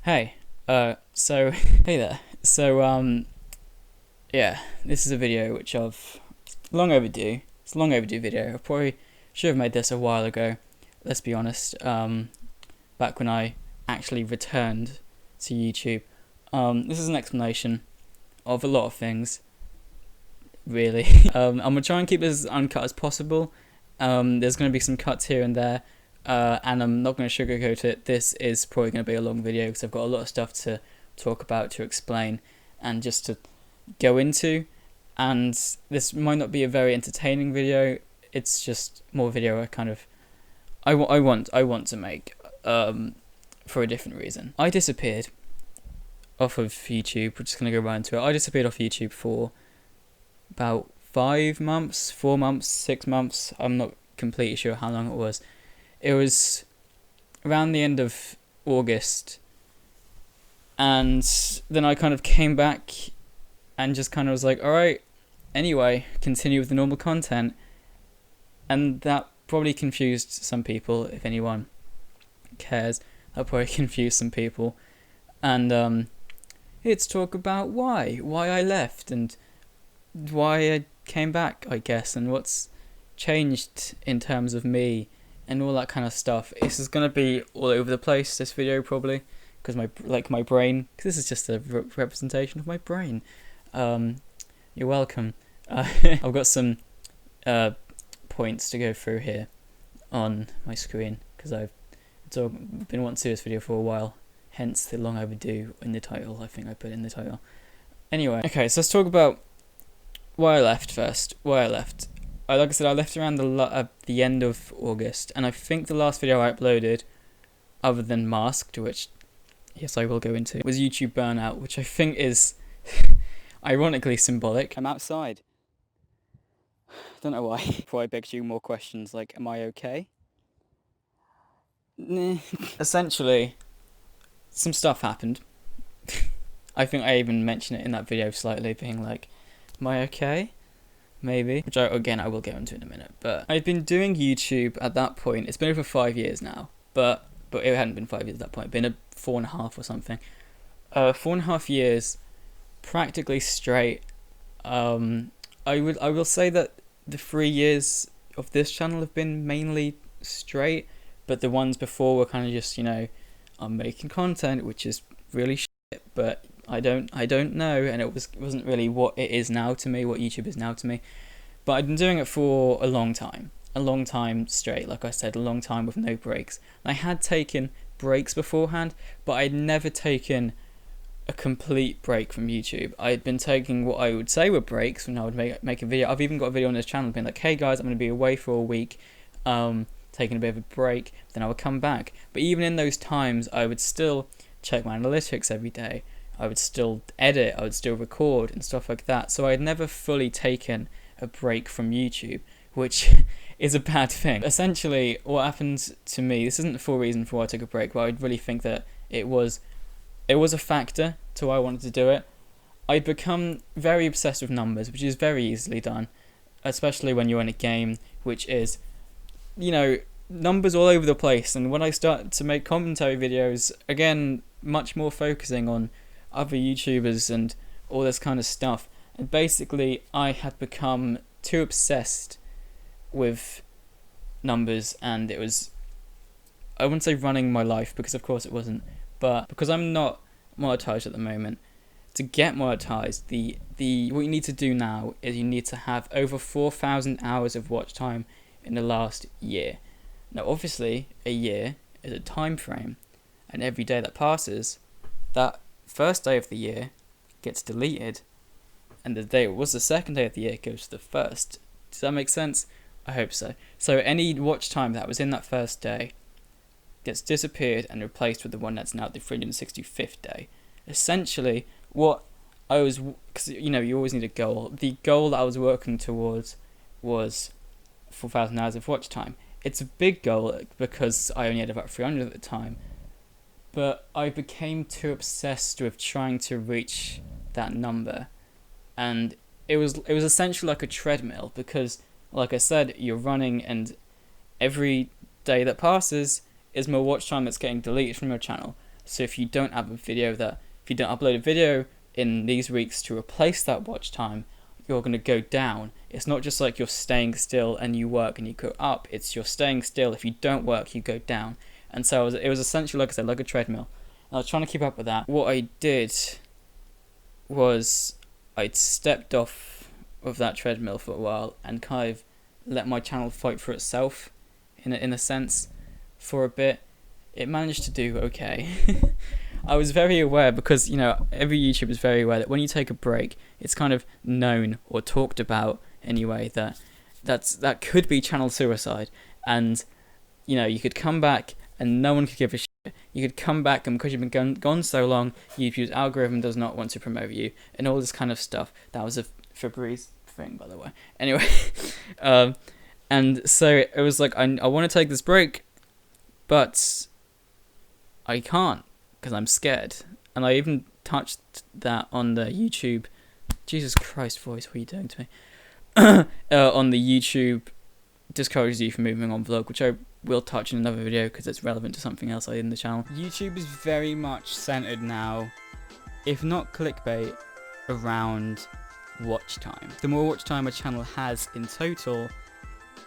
Hey, so, hey there. Yeah, this is a video which I've long overdue. It's a long overdue video. I probably should have made this a while ago, let's be honest, back when I actually returned to YouTube. This is an explanation of a lot of things, really. I'm gonna try and keep this as uncut as possible. There's gonna be some cuts here and there. And I'm not going to sugarcoat it. This is probably going to be a long video because I've got a lot of stuff to talk about, to explain, and just to go into. And this might not be a very entertaining video. It's just more video I want to make for a different reason. I disappeared off of YouTube. We're just going to go right into it. I disappeared off YouTube for about 5 months, 4 months, 6 months. I'm not completely sure how long it was. It was around the end of August, and then I kind of came back and just kind of was like, alright, anyway, continue with the normal content, and that probably confused some people, if anyone cares. That probably confused some people, and let's talk about why I left, and why I came back, I guess, and what's changed in terms of me, and all that kind of stuff. This is gonna be all over the place, this video, probably, because my brain, because this is just a representation of my brain. You're welcome. I've got some points to go through here on my screen, because I've been wanting to do this video for a while, hence the long overdue in the title. I think I put in the title. Anyway, okay, so let's talk about why I left first. Why I left. Like I said, I left around the end of August, and I think the last video I uploaded, other than Masked, which, yes, I will go into, was YouTube Burnout, which I think is ironically symbolic. I'm outside. Don't know why. Before I beg you more questions, like, am I okay? Nah. Essentially, some stuff happened. I think I even mentioned it in that video slightly, being like, am I okay? Maybe, which I will get into in a minute. But I've been doing YouTube at that point. It's been over 5 years now, but it hadn't been 5 years at that point. It's been 4.5 or something. 4.5 years, practically straight. I will say that the 3 years of this channel have been mainly straight, but the ones before were kind of just, I'm making content, which is really shit, but I don't know, and it wasn't really what it is now to me, what YouTube is now to me. But I've been doing it for a long time straight, like I said, a long time with no breaks. I had taken breaks beforehand, but I'd never taken a complete break from YouTube. I had been taking what I would say were breaks when I would make a video. I've even got a video on this channel being like, hey guys, I'm going to be away for a week, taking a bit of a break, then I would come back. But even in those times, I would still check my analytics every day. I would still edit, I would still record and stuff like that. So I had never fully taken a break from YouTube, which is a bad thing. Essentially, what happened to me, this isn't the full reason for why I took a break, but I really think that it was a factor to why I wanted to do it. I'd become very obsessed with numbers, which is very easily done, especially when you're in a game, which is, numbers all over the place. And when I started to make commentary videos, again, much more focusing on other YouTubers and all this kind of stuff, and basically I had become too obsessed with numbers, and it was, I wouldn't say running my life, because of course it wasn't, but because I'm not monetized at the moment. To get monetized, what you need to do now is you need to have over 4,000 hours of watch time in the last year. Now obviously a year is a time frame, and every day that passes, that first day of the year gets deleted, and the day it was the second day of the year goes to the first. Does that make sense? I hope so. So any watch time that was in that first day gets disappeared and replaced with the one that's now the 365th day. Essentially, what I was, because you always need a goal. The goal that I was working towards was 4,000 hours of watch time. It's a big goal because I only had about 300 at the time. But I became too obsessed with trying to reach that number, and it was essentially like a treadmill, because, like I said, you're running, and every day that passes is more watch time that's getting deleted from your channel. So if you don't upload a video in these weeks to replace that watch time, you're going to go down. It's not just like you're staying still and you work and you go up. It's you're staying still. If you don't work, you go down. And so it was essentially, like I said, like a treadmill. And I was trying to keep up with that. What I did was I'd stepped off of that treadmill for a while and kind of let my channel fight for itself in a sense for a bit. It managed to do okay. I was very aware, because every YouTuber is very aware that when you take a break, it's kind of known or talked about anyway that could be channel suicide, and you could come back and no one could give a shit. You could come back, and because you've been gone so long, YouTube's algorithm does not want to promote you and all this kind of stuff. That was a Febreze thing, by the way. Anyway, and so it was like I want to take this break, but I can't, because I'm scared. And I even touched that on the YouTube. Jesus Christ, voice, what are you doing to me? On the YouTube discourages you from moving on vlog, which I will touch in another video because it's relevant to something else I did in the channel. YouTube is very much centered now, if not clickbait, around watch time. The more watch time a channel has in total,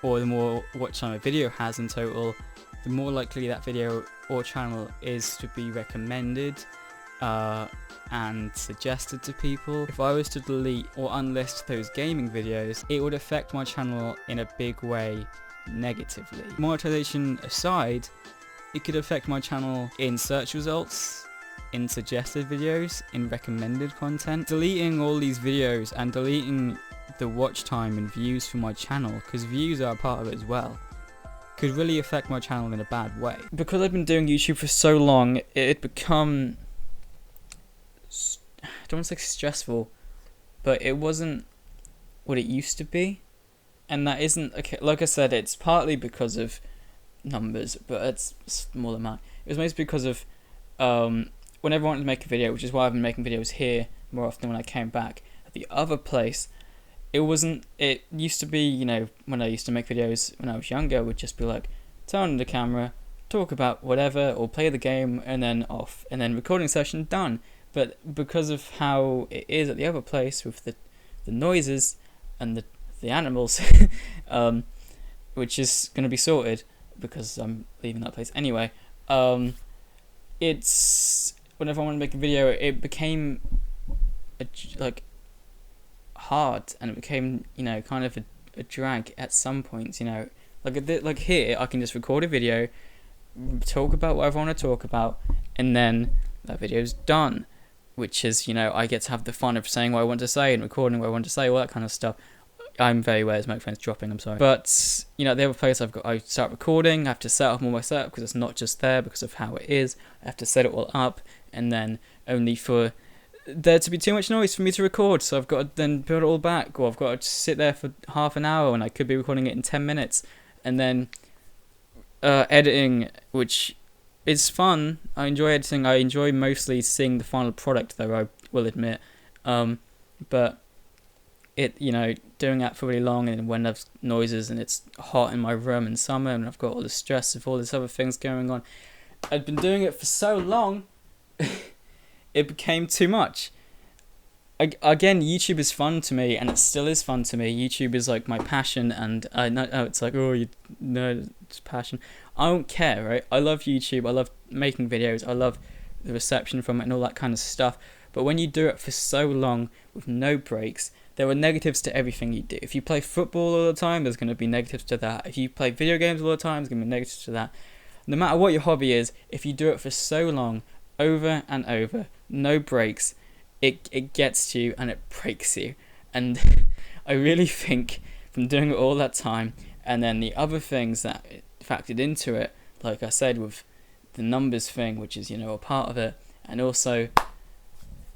or the more watch time a video has in total, the more likely that video or channel is to be recommended and suggested to people. If I was to delete or unlist those gaming videos, it would affect my channel in a big way negatively. Monetization aside, it could affect my channel in search results, in suggested videos, in recommended content. Deleting all these videos and deleting the watch time and views for my channel, because views are a part of it as well, could really affect my channel in a bad way. Because I've been doing YouTube for so long, it had become, I don't want to say stressful, but it wasn't what it used to be. And that isn't, okay, like I said, it's partly because of numbers, but it's more than that. It was mostly because of whenever I wanted to make a video, which is why I've been making videos here more often when I came back. At the other place, it used to be, when I used to make videos when I was younger, it would just be like, turn on the camera, talk about whatever, or play the game, and then off, and then recording session done. But because of how it is at the other place with the noises and the animals, which is going to be sorted because I'm leaving that place anyway, it's, whenever I want to make a video, it became hard, and it became kind of a drag at some points. Like here I can just record a video, talk about whatever I want to talk about, and then that video's done, which is I get to have the fun of saying what I want to say and recording what I want to say, all that kind of stuff. I'm very aware as microphone's dropping, I'm sorry. But, the other place I start recording, I have to set up all my setup because it's not just there because of how it is. I have to set it all up, and then only for there to be too much noise for me to record, so I've got to then build it all back, or I've got to sit there for half an hour when I could be recording it in 10 minutes. And then editing, which is fun. I enjoy editing. I enjoy mostly seeing the final product, though, I will admit. But doing that for really long, and when there's noises and it's hot in my room in summer and I've got all the stress of all these other things going on, I'd been doing it for so long, it became too much. Again, YouTube is fun to me, and it still is fun to me. YouTube is like my passion, and I know it's like, it's passion. I don't care, right? I love YouTube. I love making videos. I love the reception from it and all that kind of stuff. But when you do it for so long with no breaks, there are negatives to everything you do. If you play football all the time, there's going to be negatives to that. If you play video games all the time, there's going to be negatives to that. No matter what your hobby is, if you do it for so long, over and over, no breaks, it gets to you and it breaks you. And I really think from doing it all that time, and then the other things that factored into it, like I said, with the numbers thing, which is, a part of it, and also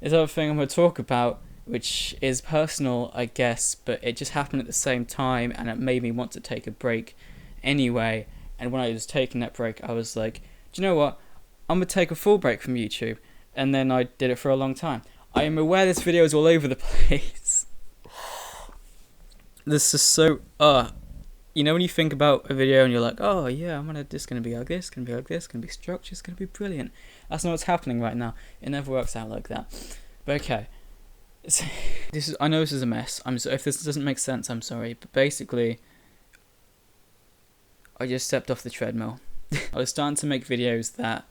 this other thing I'm going to talk about, which is personal, I guess, but it just happened at the same time, and it made me want to take a break anyway. And when I was taking that break, I was like, do you know what? I'm going to take a full break from YouTube. And then I did it for a long time. I am aware this video is all over the place. This is so, you know when you think about a video and you're like, oh yeah, this gonna be like this, gonna be like this, gonna be structured, it's gonna be brilliant. That's not what's happening right now. It never works out like that. But okay, I know this is a mess. If this doesn't make sense, I'm sorry. But basically, I just stepped off the treadmill. I was starting to make videos that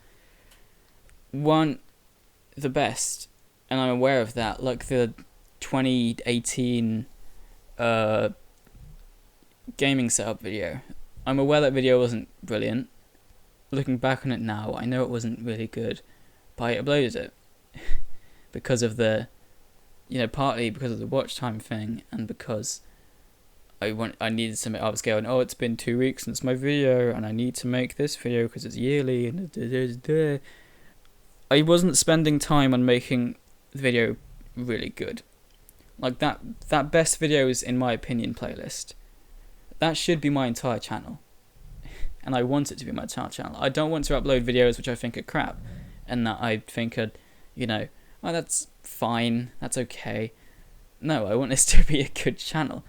weren't the best, and I'm aware of that. Like the 2018 gaming setup video. I'm aware that video wasn't brilliant. Looking back on it now, I know it wasn't really good, but I uploaded it because of the, partly because of the watch time thing, and because I needed to make. I was going, oh, it's been 2 weeks since my video, and I need to make this video because it's yearly, and I wasn't spending time on making the video really good. Like that best videos in my opinion playlist. That should be my entire channel. And I want it to be my entire channel. I don't want to upload videos which I think are crap. And that I think are, oh, that's fine. That's okay. No, I want this to be a good channel.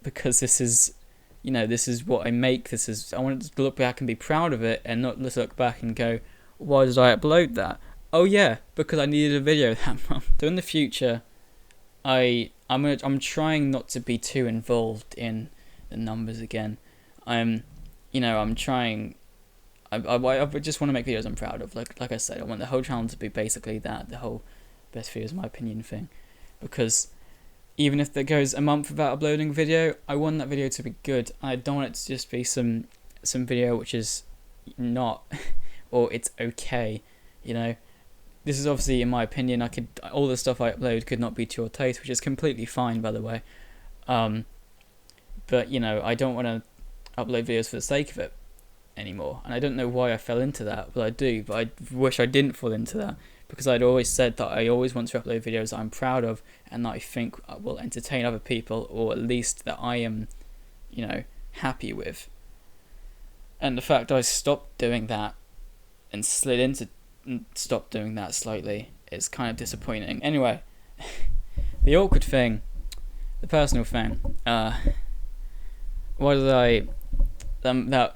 Because this is, this is what I make. I want to look back and be proud of it. And not just look back and go, why did I upload that? Oh yeah, because I needed a video that month. So in the future, I'm trying not to be too involved in the numbers again. I'm trying. I just want to make videos I'm proud of. Like I said, I want the whole channel to be basically that, the whole best videos in my opinion thing. Because even if there goes a month without uploading a video, I want that video to be good. I don't want it to just be some video which is not, or it's okay. This is obviously in my opinion. All the stuff I upload could not be to your taste, which is completely fine, by the way. But I don't want to upload videos for the sake of it anymore, and I don't know why I fell into that, but I do. But I wish I didn't fall into that, because I'd always said that I always want to upload videos that I'm proud of and that I think will entertain other people, or at least that I am, happy with. And the fact I stopped doing that and stopped doing that slightly is kind of disappointing. Anyway, the awkward thing, the personal thing, that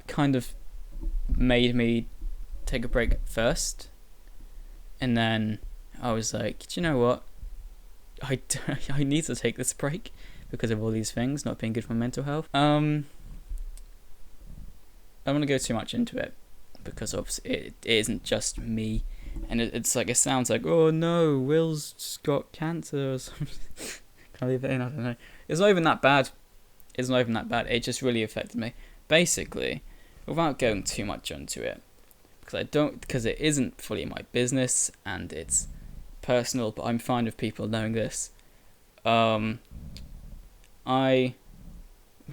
kind of made me take a break first, and then I was like, do you know what, I need to take this break because of all these things not being good for my mental health. I don't want to go too much into it, because obviously it isn't just me, and it's like, it sounds like, oh no, Will's got cancer or something. Can I leave it in? I don't know. It's not even that bad. It just really affected me. Basically, without going too much into it, because it isn't fully my business and it's personal, but I'm fine with people knowing this. I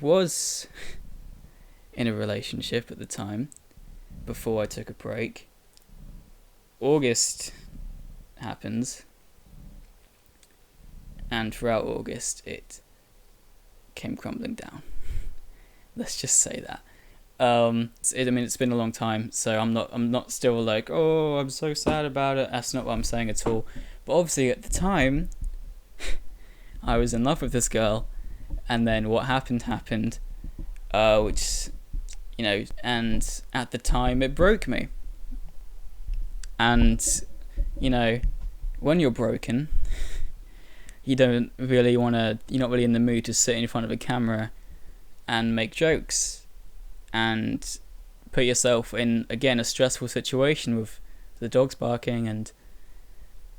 was in a relationship at the time before I took a break. August happens, and throughout August it came crumbling down. Let's just say that. It's been a long time, so I'm not still like, oh, I'm so sad about it. That's not what I'm saying at all. But obviously at the time, I was in love with this girl, and then what happened, which, and at the time it broke me. And, when you're broken, you're not really in the mood to sit in front of a camera and make jokes and put yourself in, again, a stressful situation with the dogs barking and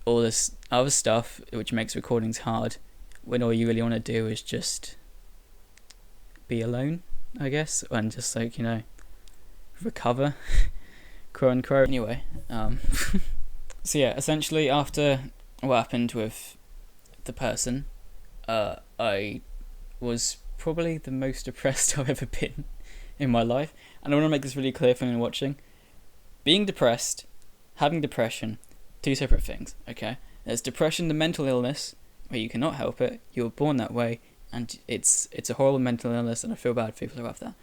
all this other stuff, which makes recordings hard, when all you really want to do is just be alone, I guess, and just recover, quote unquote. Anyway, so yeah, essentially after what happened with the person, I was probably the most depressed I've ever been in my life. And I want to make this really clear for anyone watching. Being depressed, having depression, two separate things, okay? There's depression, the mental illness, where you cannot help it, you were born that way, and it's a horrible mental illness, and I feel bad for people who have that.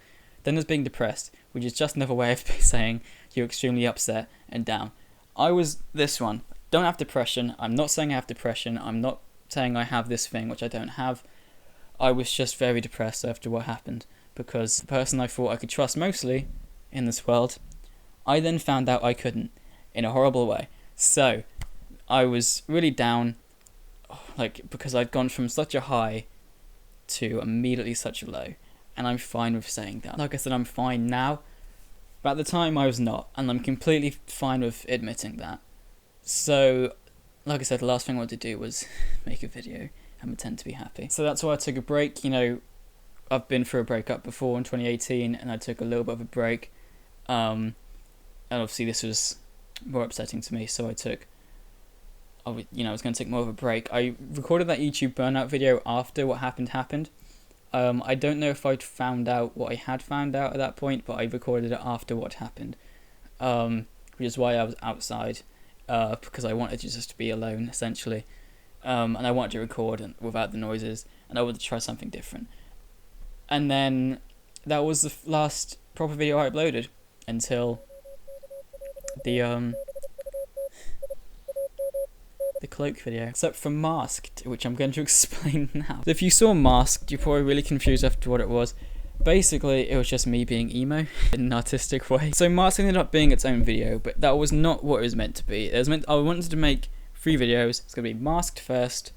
Then there's being depressed, which is just another way of saying you're extremely upset and down. I was this one. Don't have depression. I'm not saying I have depression. I'm not saying I have this thing, which I don't have. I was just very depressed after what happened. because the person I thought I could trust mostly in this world, I then found out I couldn't, in a horrible way. So I was really down, like, because I'd gone from such a high to immediately such a low, and I'm fine with saying that. Like I said, I'm fine now, but at the time I was not, and I'm completely fine with admitting that. So, like I said, the last thing I wanted to do was make a video and pretend to be happy. So that's why I took a break. You know, I've been through a breakup before in 2018, and I took a little bit of a break. And obviously this was more upsetting to me, so I was going to take more of a break. I recorded that YouTube burnout video after what happened. I don't know if I'd found out what I had found out at that point, but I recorded it after what happened, which is why I was outside, because I wanted to just be alone, essentially, and I wanted to record without the noises, and I wanted to try something different. And then that was the last proper video I uploaded until the cloak video, except for Masked, which I'm going to explain now. If you saw Masked, you're probably really confused as to what it was. Basically, it was just me being emo in an artistic way. So Masked ended up being its own video, but that was not what it was meant to be. I wanted to make 3 videos. It's going to be Masked first,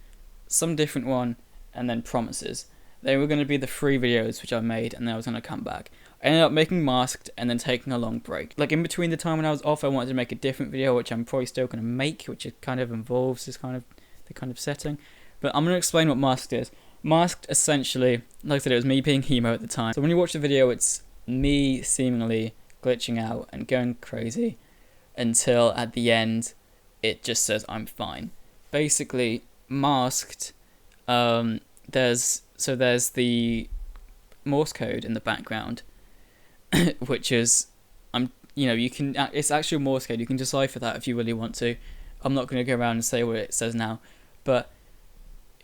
some different one, and then Promises. They were going to be the 3 videos which I made, and then I was going to come back. I ended up making Masked and then taking a long break. Like, in between the time when I was off, I wanted to make a different video, which I'm probably still going to make, which it kind of involves the kind of setting. But I'm going to explain what Masked is. Masked, essentially, like I said, it was me being emo at the time. So when you watch the video, it's me seemingly glitching out and going crazy until at the end, it just says I'm fine. Basically, Masked, there's the Morse code in the background, which is, it's actually Morse code. You can decipher that if you really want to. I'm not going to go around and say what it says now, but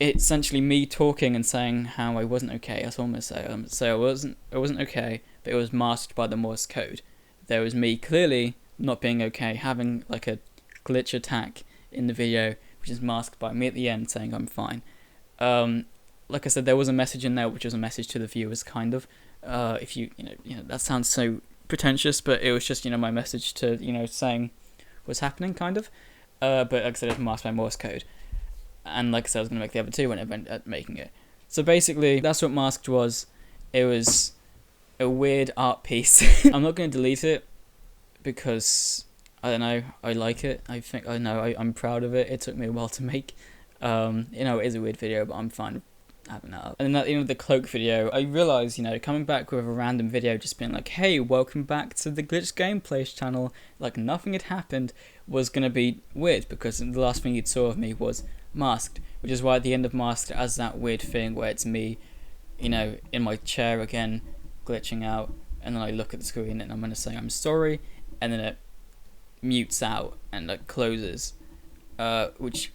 it's essentially me talking and saying how I wasn't okay. That's all I'm going to say. So I wasn't okay, but it was masked by the Morse code. There was me clearly not being okay, having like a glitch attack in the video, which is masked by me at the end saying I'm fine. Like I said, there was a message in there, which was a message to the viewers, kind of. If you know, that sounds so pretentious, but it was just, my message to, saying what's happening, kind of. But like I said, it's masked by Morse code. And like I said, I was going to make the other 2 when I went at making it. So basically, that's what Masked was. It was a weird art piece. I'm not going to delete it because, I don't know, I like it. I'm proud of it. It took me a while to make. It is a weird video, but I'm fine having that up. And then the cloak video, I realised, coming back with a random video, just being like, hey, welcome back to the Glitch Gameplays channel, like nothing had happened, was going to be weird, because the last thing you'd saw of me was Masked, which is why at the end of Masked it has that weird thing where it's me, in my chair again, glitching out, and then I look at the screen and I'm going to say I'm sorry, and then it mutes out and it closes, which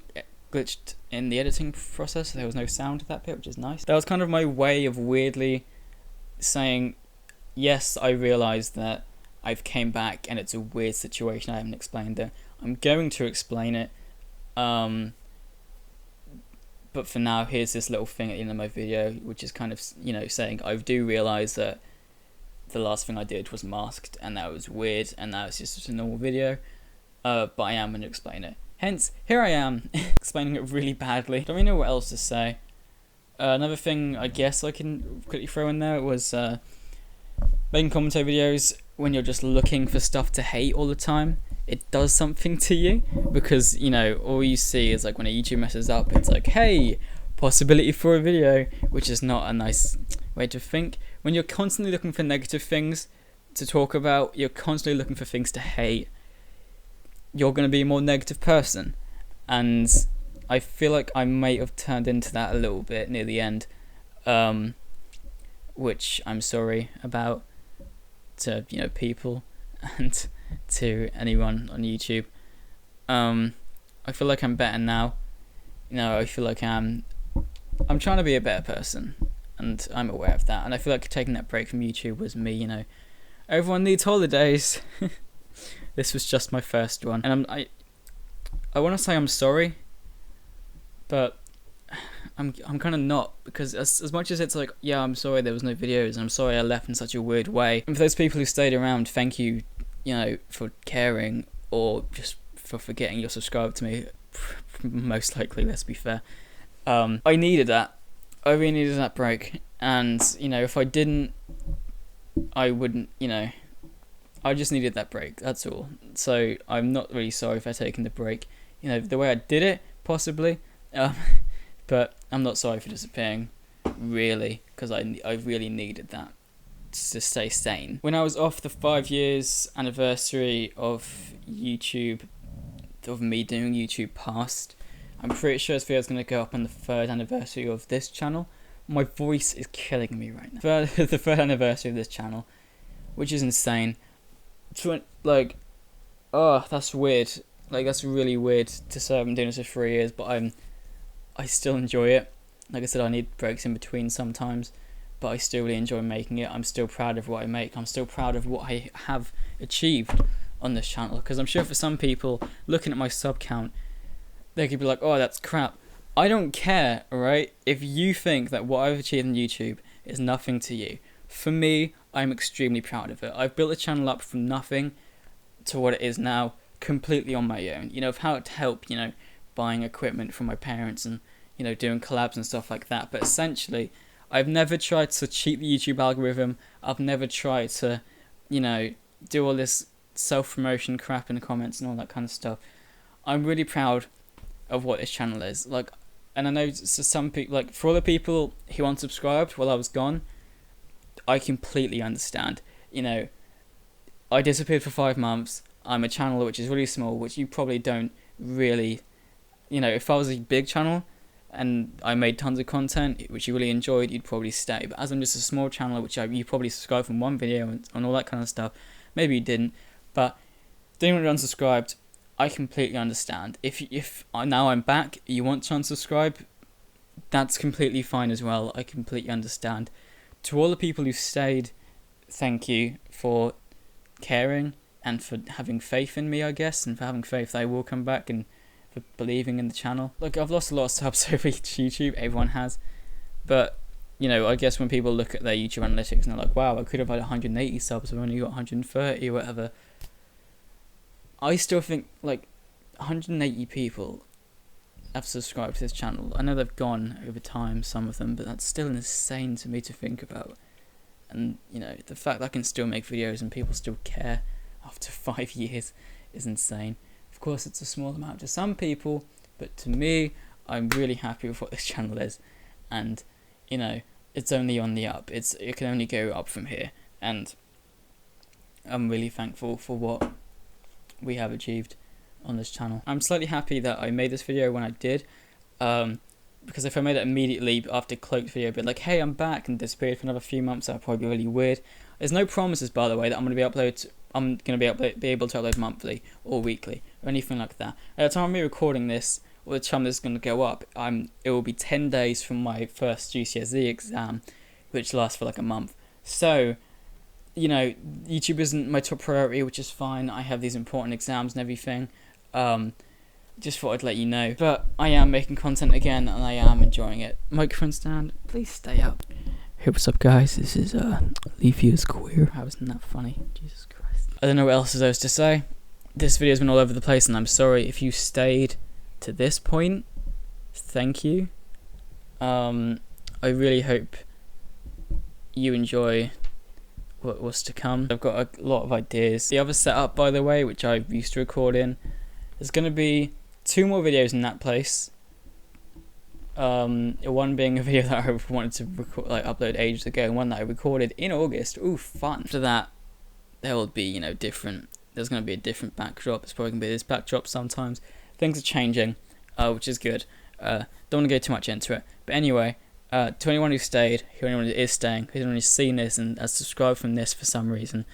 glitched in the editing process. There was no sound to that bit, which is nice. That was kind of my way of weirdly saying, yes, I realised that I've came back and it's a weird situation, I haven't explained it. I'm going to explain it, but for now, here's this little thing at the end of my video, which is kind of, saying I do realise that the last thing I did was Masked, and that was weird, and that was just a normal video, but I am going to explain it. Hence, here I am, explaining it really badly. Don't really know what else to say. Another thing I guess I can quickly throw in there was making commentary videos when you're just looking for stuff to hate all the time. It does something to you, because, all you see is like when a YouTube messes up, it's like, hey, possibility for a video, which is not a nice way to think. When you're constantly looking for negative things to talk about, you're constantly looking for things to hate, you're going to be a more negative person. And I feel like I may have turned into that a little bit near the end, which I'm sorry about to, people and to anyone on YouTube. I feel like I'm better now. I feel like I'm trying to be a better person, and I'm aware of that. And I feel like taking that break from YouTube was me, everyone needs holidays. This was just my first one, and I want to say I'm sorry, but I'm kind of not, because as much as it's like, yeah, I'm sorry there was no videos, and I'm sorry I left in such a weird way. And for those people who stayed around, thank you, you know, for caring, or just for forgetting you're subscribed to me. Most likely, let's be fair. I needed that. I really needed that break, and you know, if I didn't, I wouldn't. You know, I just needed that break. That's all. So I'm not really sorry for taking the break. You know, the way I did it, possibly. But I'm not sorry for disappearing, really, because I really needed that to stay sane. When I was off the 5 years anniversary of YouTube, of me doing YouTube past, I'm pretty sure this video is going to go up on the 3rd anniversary of this channel. My voice is killing me right now. The 3rd anniversary of this channel, which is insane. Like, oh, that's weird. Like, that's really weird to say I've been doing this for 3 years, but I still enjoy it. Like I said, I need breaks in between sometimes, but I still really enjoy making it. I'm still proud of what I make. I'm still proud of what I have achieved on this channel, because I'm sure for some people looking at my sub count, they could be like, oh, that's crap. I don't care, alright? If you think that what I've achieved on YouTube is nothing to you, for me, I'm extremely proud of it. I've built a channel up from nothing to what it is now, completely on my own. You know, of how it helped, you know, buying equipment from my parents and, you know, doing collabs and stuff like that. But essentially, I've never tried to cheat the YouTube algorithm. I've never tried to, you know, do all this self-promotion crap in the comments and all that kind of stuff. I'm really proud of what this channel is. Like, and I know to some people, like, for all the people who unsubscribed while I was gone, I completely understand. You know, I disappeared for 5 months. I'm a channel which is really small, which you probably don't really, you know, if I was a big channel and I made tons of content which you really enjoyed, you'd probably stay. But as I'm just a small channel, which you probably subscribed from one video and all that kind of stuff, maybe you didn't, but anyone who unsubscribed, I completely understand. If now I'm back, you want to unsubscribe, that's completely fine as well. I completely understand. To all the people who stayed, thank you for caring and for having faith in me, I guess, and for having faith that I will come back, and for believing in the channel. Look, I've lost a lot of subs over YouTube, everyone has, but, you know, I guess when people look at their YouTube analytics and they're like, wow, I could have had 180 subs, I've only got 130 or whatever, I still think, like, 180 people have subscribed to this channel. I know they've gone over time, some of them, but that's still insane to me to think about. And, you know, the fact that I can still make videos and people still care after 5 years is insane. Of course, it's a small amount to some people, but to me, I'm really happy with what this channel is. And, you know, it's only on the up. It can only go up from here. And I'm really thankful for what we have achieved on this channel. I'm slightly happy that I made this video when I did, because if I made it immediately after Cloaked video, but like, hey, I'm back, and disappeared for another few months, that would probably be really weird. There's no promises, by the way, that I'm going to be able to upload monthly or weekly or anything like that. At the time of me recording this, or the time this is going to go up, it will be 10 days from my first GCSE exam, which lasts for like a month. So, you know, YouTube isn't my top priority, which is fine. I have these important exams and everything. Just thought I'd let you know. But I am making content again, and I am enjoying it. Microphone stand, please stay up. Hey, what's up, guys? This is Leafy is queer. How isn't that funny? Jesus Christ. I don't know what else there is to say. This video's been all over the place, and I'm sorry if you stayed to this point. Thank you. I really hope you enjoy what was to come. I've got a lot of ideas. The other setup, by the way, which I used to record in, there's going to be 2 more videos in that place. One being a video that I wanted to record, like, upload ages ago, and one that I recorded in August. Ooh, fun. After that, there will be, you know, there's going to be a different backdrop. It's probably going to be this backdrop sometimes. Things are changing, which is good. Don't want to go too much into it. But anyway, to anyone who stayed, to anyone who is staying, who has seen this and has subscribed from this for some reason,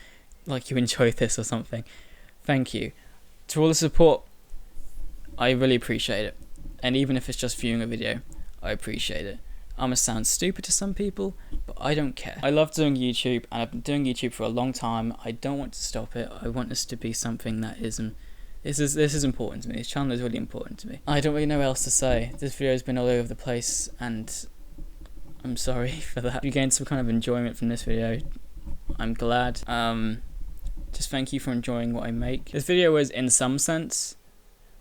like you enjoyed this or something, thank you. To all the support, I really appreciate it. And even if it's just viewing a video, I appreciate it. I'm gonna sound stupid to some people, but I don't care. I love doing YouTube, and I've been doing YouTube for a long time. I don't want to stop it. I want this to be something that is This is important to me. This channel is really important to me. I don't really know what else to say. This video has been all over the place, and I'm sorry for that. If you gained some kind of enjoyment from this video, I'm glad. Just thank you for enjoying what I make. This video is, in some sense,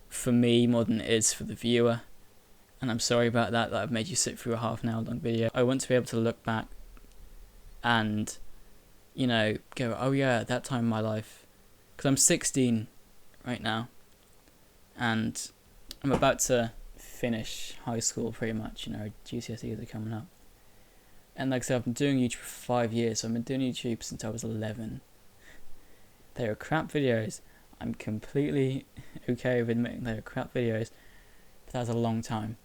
for me more than it is for the viewer, and I'm sorry about that I've made you sit through a half-an-hour long video. I want to be able to look back and, you know, go, oh yeah, that time in my life, because I'm 16 right now, and I'm about to finish high school pretty much, you know, GCSEs are coming up. And like I said, I've been doing YouTube for 5 years, so I've been doing YouTube since I was 11. They are crap videos. I'm completely okay with admitting they are crap videos, but that was a long time.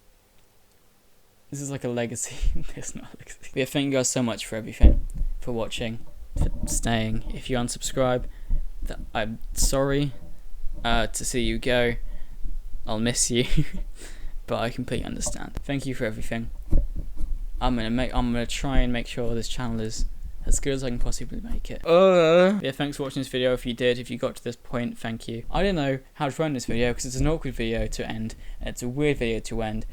This is like a legacy. It's not a legacy. But yeah, thank you guys so much for everything, for watching, for staying. If you unsubscribe, I'm sorry to see you go. I'll miss you, but I completely understand. Thank you for everything. I'm gonna try and make sure this channel is as good as I can possibly make it. Yeah, thanks for watching this video. If you did, if you got to this point, thank you. I don't know how to run this video because it's an awkward video to end, and it's a weird video to end.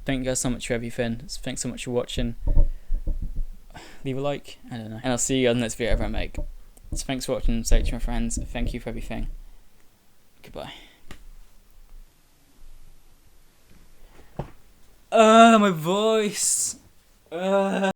Thank you guys so much for everything. Thanks so much for watching. Leave a like, I don't know. And I'll see you on the next video ever I make. So thanks for watching, say it to my friends. Thank you for everything. Goodbye. My voice.